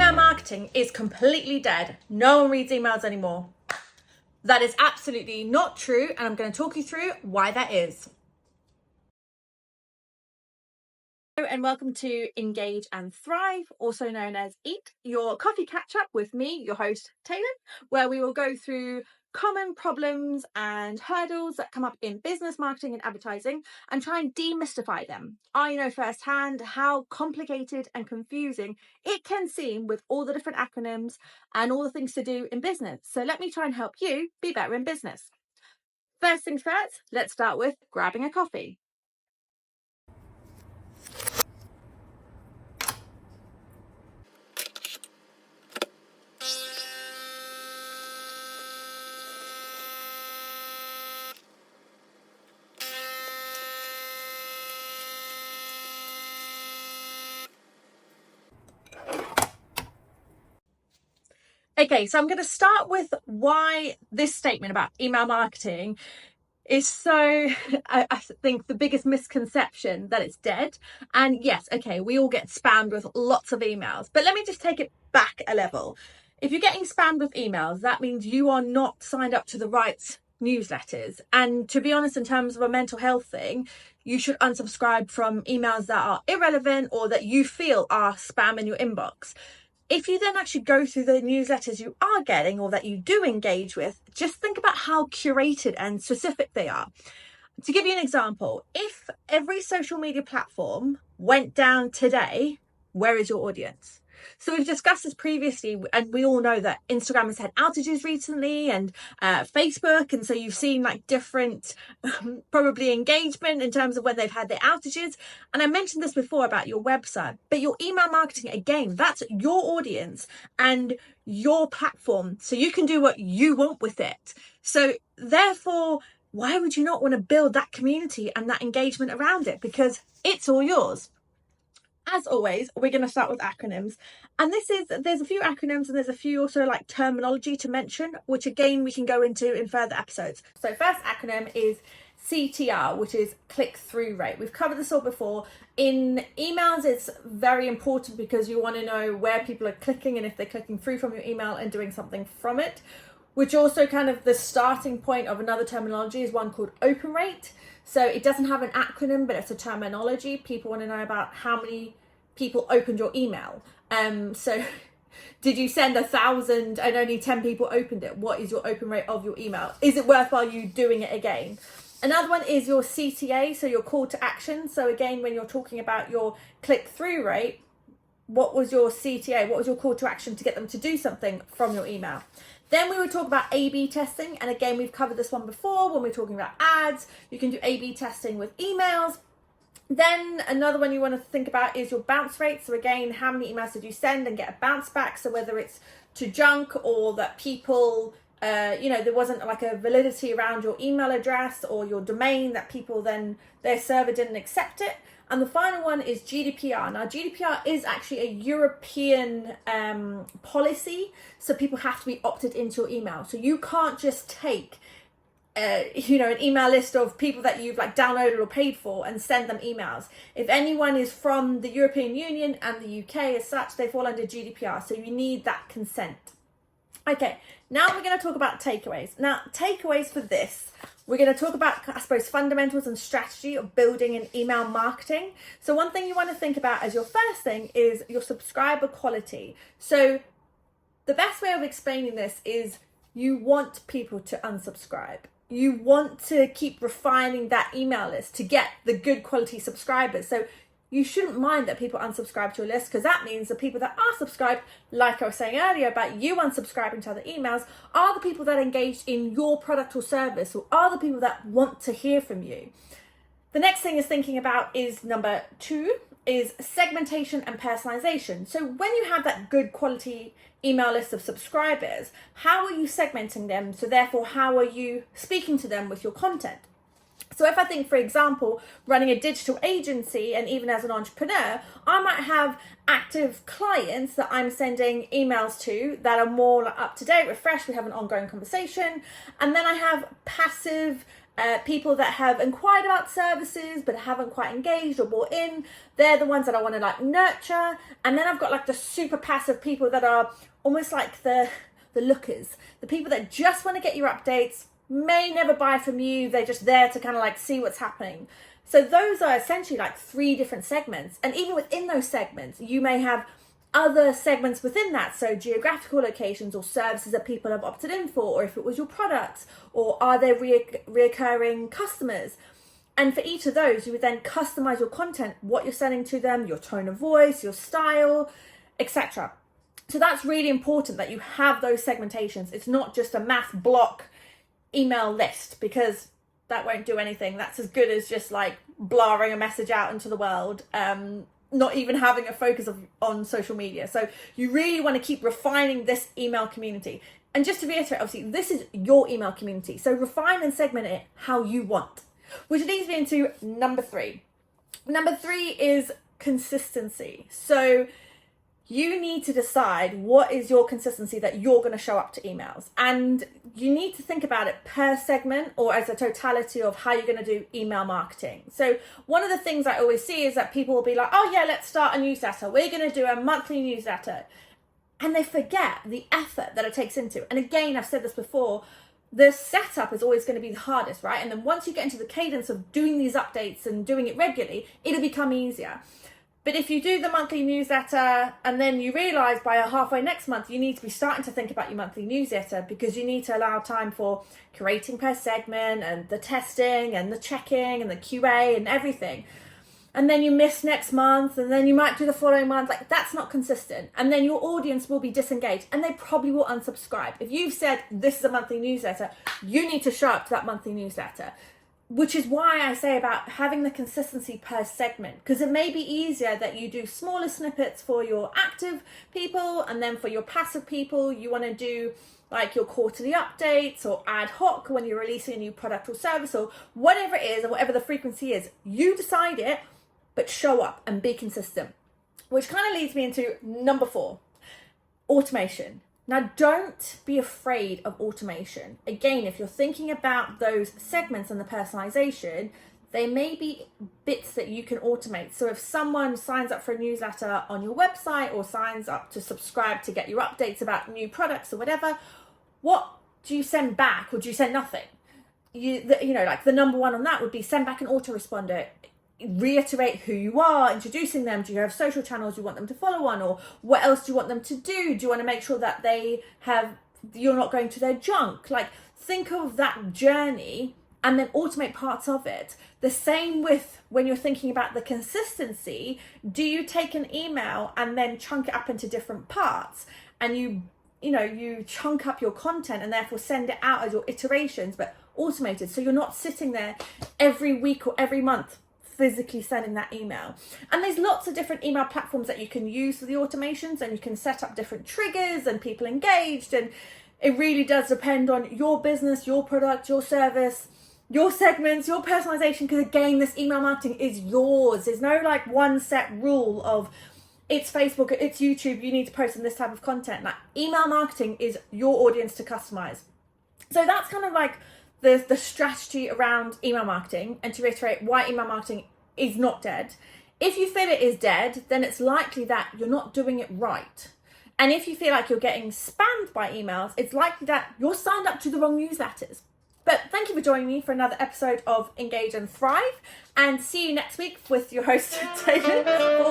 Email marketing is completely dead. No one reads emails anymore. That is absolutely not true, and I'm going to talk you through why that is. Hello and welcome to Engage and Thrive, also known as EAT, your coffee catch-up with me, your host, Taelon, where we will go through common problems and hurdles that come up in business, marketing and advertising and try and demystify them. I know firsthand how complicated and confusing it can seem with all the different acronyms and all the things to do in business. So let me try and help you be better in business. First things first, let's start with grabbing a coffee. Okay, so I'm going to start with why this statement about email marketing is so, I think, the biggest misconception that it's dead. And yes, okay, we all get spammed with lots of emails, but let me just take it back a level. If you're getting spammed with emails, that means you are not signed up to the right newsletters. And to be honest, in terms of a mental health thing, you should unsubscribe from emails that are irrelevant or that you feel are spam in your inbox. If you then actually go through the newsletters you are getting or that you do engage with, just think about how curated and specific they are. To give you an example, if every social media platform went down today, where is your audience? So we've discussed this previously, and we all know that Instagram has had outages recently and Facebook. And so you've seen like different probably engagement in terms of when they've had their outages. And I mentioned this before about your website, but your email marketing, again, that's your audience and your platform. So you can do what you want with it. So therefore, why would you not want to build that community and that engagement around it? Because it's all yours. As always, we're going to start with acronyms. And there's a few acronyms and there's a few also like terminology to mention, which again, we can go into in further episodes. So first acronym is CTR, which is click-through rate. We've covered this all before. In emails, it's very important because you want to know where people are clicking and if they're clicking through from your email and doing something from it, which also kind of the starting point of another terminology is one called open rate. So it doesn't have an acronym, but it's a terminology. People want to know about how many people opened your email. So did you send 1,000 and only 10 people opened it? What is your open rate of your email? Is it worthwhile you doing it again? Another one is your CTA, so your call to action. So again, when you're talking about your click-through rate, what was your CTA? What was your call to action to get them to do something from your email? Then we would talk about A/B testing. And again, we've covered this one before when we're talking about ads. You can do A/B testing with emails. Then another one you want to think about is your bounce rate. So again, how many emails did you send and get a bounce back? So whether it's to junk or that people, there wasn't like a validity around your email address or your domain, that people then, their server didn't accept it. And the final one is GDPR. Now, GDPR is actually a European policy, so people have to be opted into your email. So you can't just take, an email list of people that you've like downloaded or paid for and send them emails. If anyone is from the European Union and the UK as such, they fall under GDPR. So you need that consent. Okay, now we're going to talk about takeaways. Now, takeaways for this. We're going to talk about, I suppose, fundamentals and strategy of building an email marketing. So one thing you want to think about as your first thing is your subscriber quality. So the best way of explaining this is you want people to unsubscribe. You want to keep refining that email list to get the good quality subscribers. So you shouldn't mind that people unsubscribe to your list, because that means the people that are subscribed, like I was saying earlier about you unsubscribing to other emails, are the people that engaged in your product or service, or are the people that want to hear from you. The next thing is thinking about is number 2 is segmentation and personalization. So when you have that good quality email list of subscribers, how are you segmenting them? So therefore, how are you speaking to them with your content? So if I think, for example, running a digital agency and even as an entrepreneur, I might have active clients that I'm sending emails to that are more up to date, refreshed, we have an ongoing conversation. And then I have passive People that have inquired about services but haven't quite engaged or bought in, they're the ones that I want to like nurture. And then I've got like the super passive people that are almost like the lookers, the people that just want to get your updates, may never buy from you, they're just there to kind of like see what's happening. So those are essentially like 3 different segments. And even within those segments, you may have other segments within that, so geographical locations or services that people have opted in for, or if it was your products, or are there reoccurring customers. And for each of those, you would then customize your content, what you're sending to them, your tone of voice, your style, etc. So that's really important that you have those segmentations. It's not just a mass block email list, because that won't do anything. That's as good as just like blaring a message out into the world, not even having a focus on social media. So you really want to keep refining this email community. And just to reiterate, obviously, this is your email community. So refine and segment it how you want, which leads me into number 3. Number 3 is consistency. So you need to decide what is your consistency that you're going to show up to emails. And you need to think about it per segment or as a totality of how you're going to do email marketing. So one of the things I always see is that people will be like, oh yeah, let's start a newsletter. We're going to do a monthly newsletter. And they forget the effort that it takes into. And again, I've said this before, the setup is always going to be the hardest, right? And then once you get into the cadence of doing these updates and doing it regularly, it'll become easier. But if you do the monthly newsletter and then you realise by halfway next month, you need to be starting to think about your monthly newsletter, because you need to allow time for creating per segment and the testing and the checking and the QA and everything. And then you miss next month and then you might do the following month. Like, that's not consistent. And then your audience will be disengaged and they probably will unsubscribe. If you've said this is a monthly newsletter, you need to show up to that monthly newsletter. Which is why I say about having the consistency per segment, because it may be easier that you do smaller snippets for your active people, and then for your passive people, you want to do like your quarterly updates or ad hoc when you're releasing a new product or service or whatever it is, or whatever the frequency is. You decide it, but show up and be consistent. Which kind of leads me into number 4, automation. Now, don't be afraid of automation. Again, if you're thinking about those segments and the personalization, they may be bits that you can automate. So if someone signs up for a newsletter on your website or signs up to subscribe to get your updates about new products or whatever, what do you send back, or do you send nothing? Like the number 1 on that would be send back an autoresponder. Reiterate who you are, introducing them. Do you have social channels you want them to follow on, or what else do you want them to do? Do you want to make sure that you're not going to their junk? Like, think of that journey and then automate parts of it. The same with when you're thinking about the consistency. Do you take an email and then chunk it up into different parts, and you chunk up your content and therefore send it out as your iterations, but automated, so you're not sitting there every week or every month physically sending that email. And there's lots of different email platforms that you can use for the automations, and you can set up different triggers and people engaged, and it really does depend on your business, your product, your service, your segments, your personalization, because again, this email marketing is yours. There's no like one set rule of it's Facebook, it's YouTube, you need to post in this type of content. Like, email marketing is your audience to customize. So that's kind of like the strategy around email marketing. And to reiterate why email marketing is not dead. If you feel it is dead, then it's likely that you're not doing it right. And if you feel like you're getting spammed by emails, it's likely that you're signed up to the wrong newsletters. But thank you for joining me for another episode of Engage and Thrive, and see you next week with your host, Taelon, for